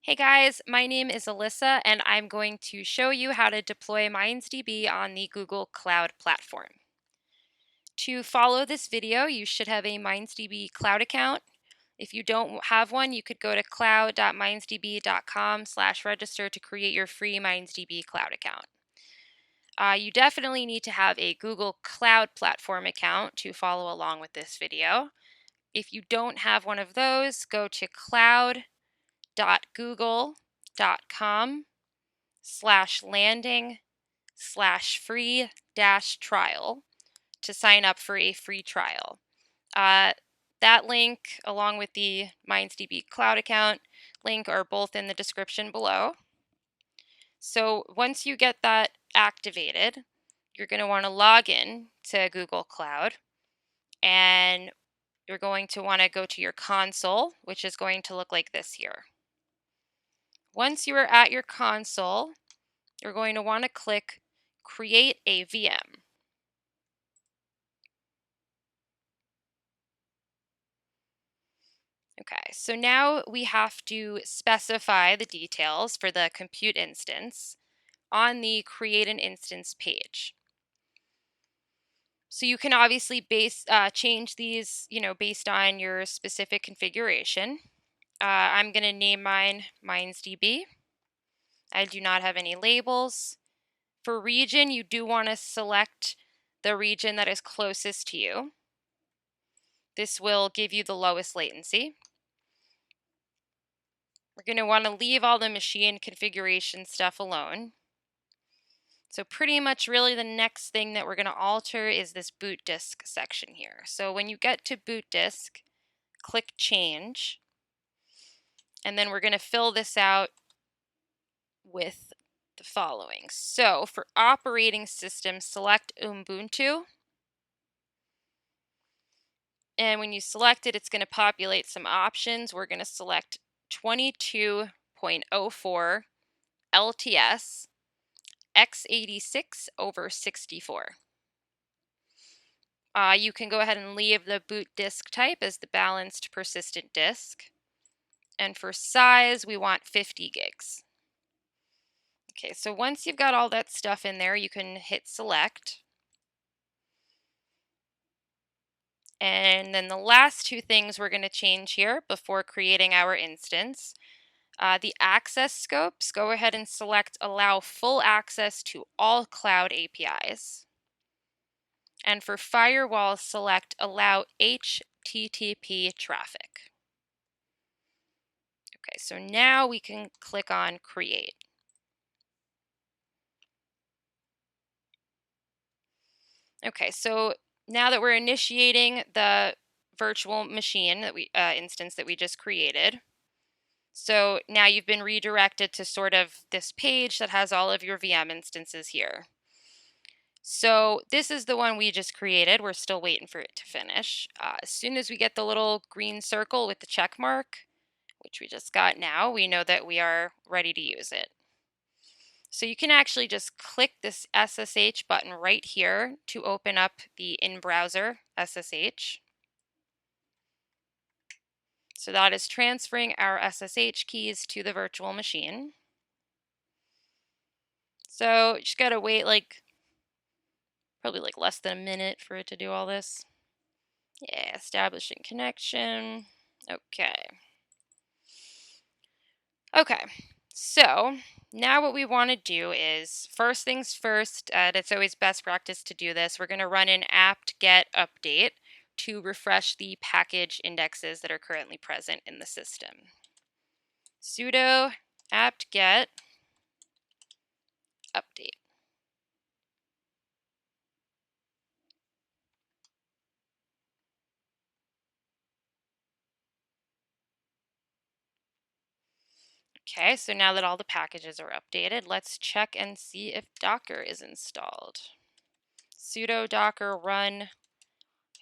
Hey guys, my name is Alyssa and I'm going to show you how to deploy MindsDB on the Google Cloud Platform. To follow this video, you should have a MindsDB Cloud account. If you don't have one, you could go to cloud.mindsdb.com/register to create your free MindsDB Cloud account. You definitely need to have a Google Cloud Platform account to follow along with this video. If you don't have one of those, go to cloud.google.com/landing/free-trial to sign up for a free trial. Uh, that link, along with the MindsDB Cloud account link, are both in the description below. So once you get that activated, you're going to want to log in to Google Cloud, and you're going to want to go to your console, which is going to look like this here. Once you are at your console, you're going to want to click Create a VM. Okay, so now we have to specify the details for the compute instance on the Create an Instance page. So you can obviously change these, based on your specific configuration. I'm going to name mine MindsDB. I do not have any labels. For region, you do want to select the region that is closest to you. This will give you the lowest latency. We're going to want to leave all the machine configuration stuff alone. So pretty much really the next thing that we're going to alter is this boot disk section here. So when you get to boot disk, click change, and then we're going to fill this out with the following. So for operating system, select Ubuntu. And when you select it, it's going to populate some options. We're going to select 22.04 LTS x86/64. You can go ahead and leave the boot disk type as the balanced persistent disk. And for size, we want 50 gigs. Okay, so once you've got all that stuff in there, you can hit select. And then the last two things we're going to change here before creating our instance. The access scopes, go ahead and select allow full access to all cloud APIs. And for firewall, select allow HTTP traffic. Okay, so now we can click on create. Okay, so now that we're initiating the virtual machine that instance that we just created, so now you've been redirected to sort of this page that has all of your VM instances here. So this is the one we just created. We're still waiting for it to finish. As soon as we get the little green circle with the check mark, which we just got now, we know that we are ready to use it. So you can actually just click this SSH button right here to open up the in-browser SSH. So that is transferring our SSH keys to the virtual machine. So just gotta wait probably less than a minute for it to do all this. Yeah, establishing connection. Okay. Okay, so now what we want to do is, first things first, it's always best practice to do this. We're going to run an apt-get update to refresh the package indexes that are currently present in the system. Sudo apt-get update. Okay, so now that all the packages are updated, let's check and see if Docker is installed. Sudo docker run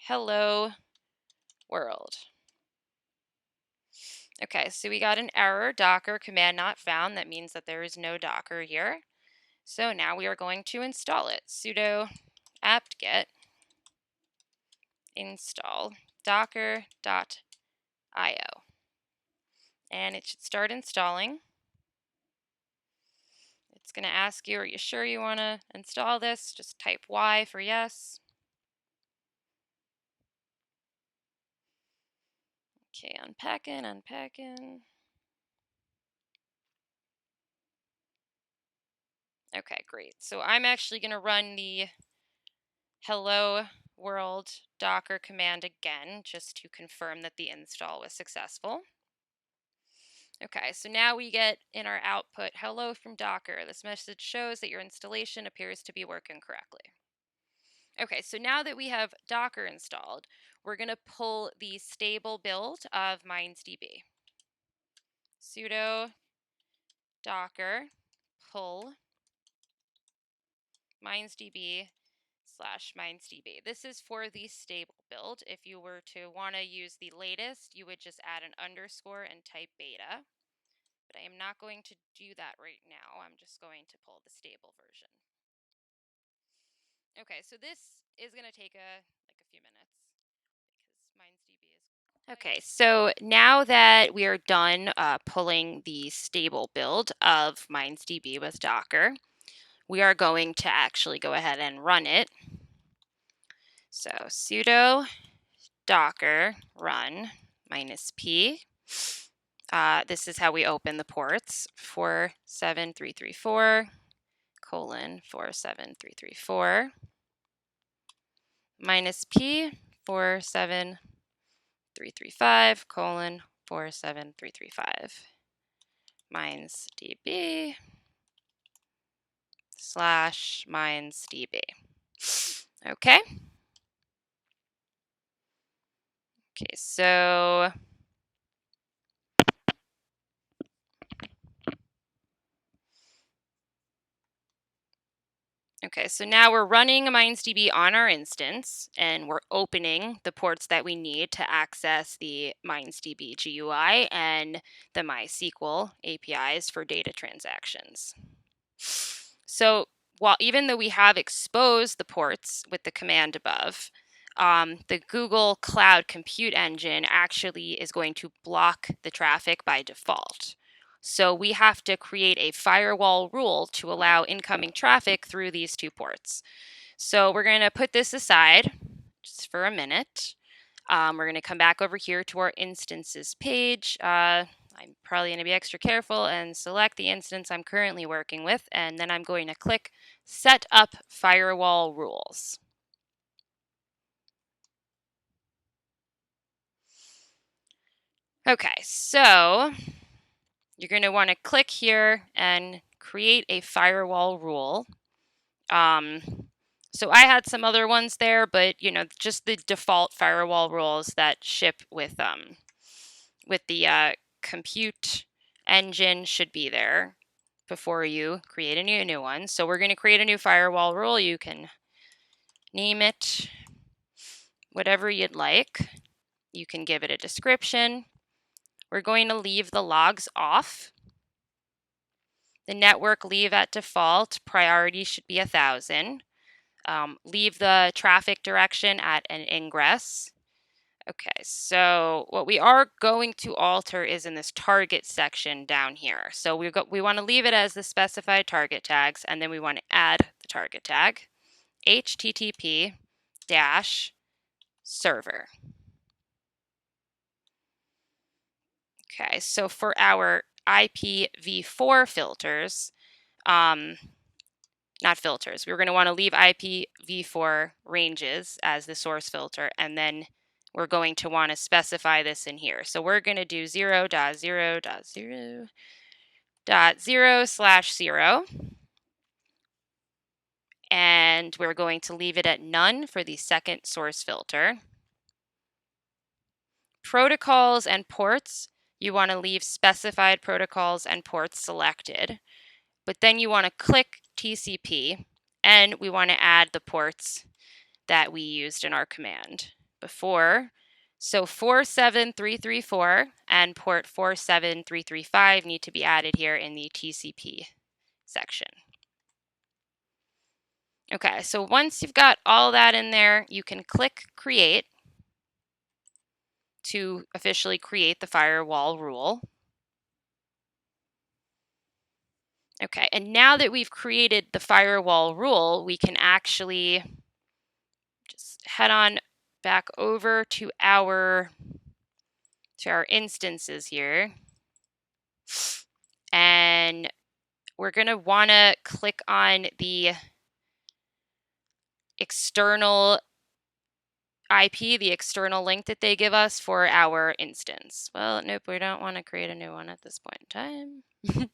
hello world. Okay, so we got an error, Docker command not found. That means that there is no Docker here. So now we are going to install it. Sudo apt-get install docker.io. And it should start installing. It's going to ask you, are you sure you want to install this? Just type Y for yes. Okay, unpacking. Okay, great. So I'm actually going to run the hello world Docker command again, just to confirm that the install was successful. Okay, so now we get in our output, hello from Docker. This message shows that your installation appears to be working correctly. Okay, so now that we have Docker installed, we're going to pull the stable build of MindsDB. Sudo docker pull MindsDB/MindsDB. This is for the stable build. If you were to want to use the latest, you would just add an underscore and type beta. But I am not going to do that right now. I'm just going to pull the stable version. Okay, so this is going to take a few minutes because MindsDB is. Okay, so now that we are done pulling the stable build of MindsDB with Docker, we are going to actually go ahead and run it. So sudo docker run -p. This is how we open the ports, 47334 :47334 -p 47335 :47335 MindsDB /MindsDB. Okay. Okay, so now we're running MindsDB on our instance, and we're opening the ports that we need to access the MindsDB GUI and the MySQL APIs for data transactions. So even though we have exposed the ports with the command above, the Google Cloud Compute Engine actually is going to block the traffic by default. So we have to create a firewall rule to allow incoming traffic through these two ports. So we're going to put this aside just for a minute. We're going to come back over here to our instances page. I'm probably going to be extra careful and select the instance I'm currently working with, and then I'm going to click Set Up Firewall Rules. Okay, so you're going to want to click here and create a firewall rule. So I had some other ones there, but just the default firewall rules that ship with the compute engine should be there before you create a new one. So we're going to create a new firewall rule. You can name it whatever you'd like. You can give it a description. We're going to leave the logs off. The network leave at default, priority should be 1,000. Leave the traffic direction at an ingress. Okay, so what we are going to alter is in this target section down here. So we want to leave it as the specified target tags, and then we want to add the target tag, http-server. Okay, so for our IPv4 filters, not filters, we're going to want to leave IPv4 ranges as the source filter, and then we're going to want to specify this in here. So we're going to do 0.0.0.0/0, and we're going to leave it at none for the second source filter. Protocols and ports, you want to leave specified protocols and ports selected, but then you want to click TCP, and we want to add the ports that we used in our command before. So 47334 and port 47335 need to be added here in the TCP section. Okay, so once you've got all that in there, you can click Create to officially create the firewall rule. Okay, and now that we've created the firewall rule, we can actually just head on back over to our instances here. And we're going to want to click on the external IP, the external link that they give us for our instance. Well, nope, we don't want to create a new one at this point in time.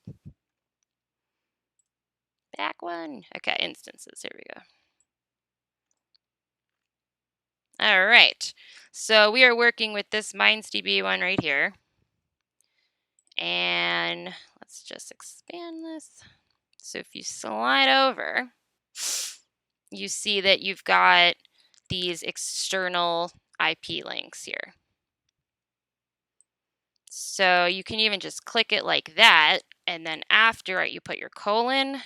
Back one. Okay, instances. Here we go. All right. So we are working with this MindsDB one right here. And let's just expand this. So if you slide over, you see that you've got these external IP links here. So you can even just click it like that, and then after it, you put your colon,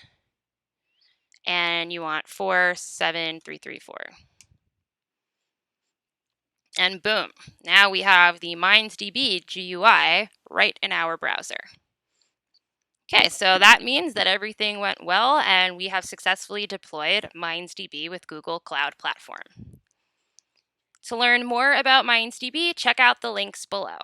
and you want 47334. And boom, now we have the MindsDB GUI right in our browser. Okay, so that means that everything went well, and we have successfully deployed MindsDB with Google Cloud Platform. To learn more about MindsDB, check out the links below.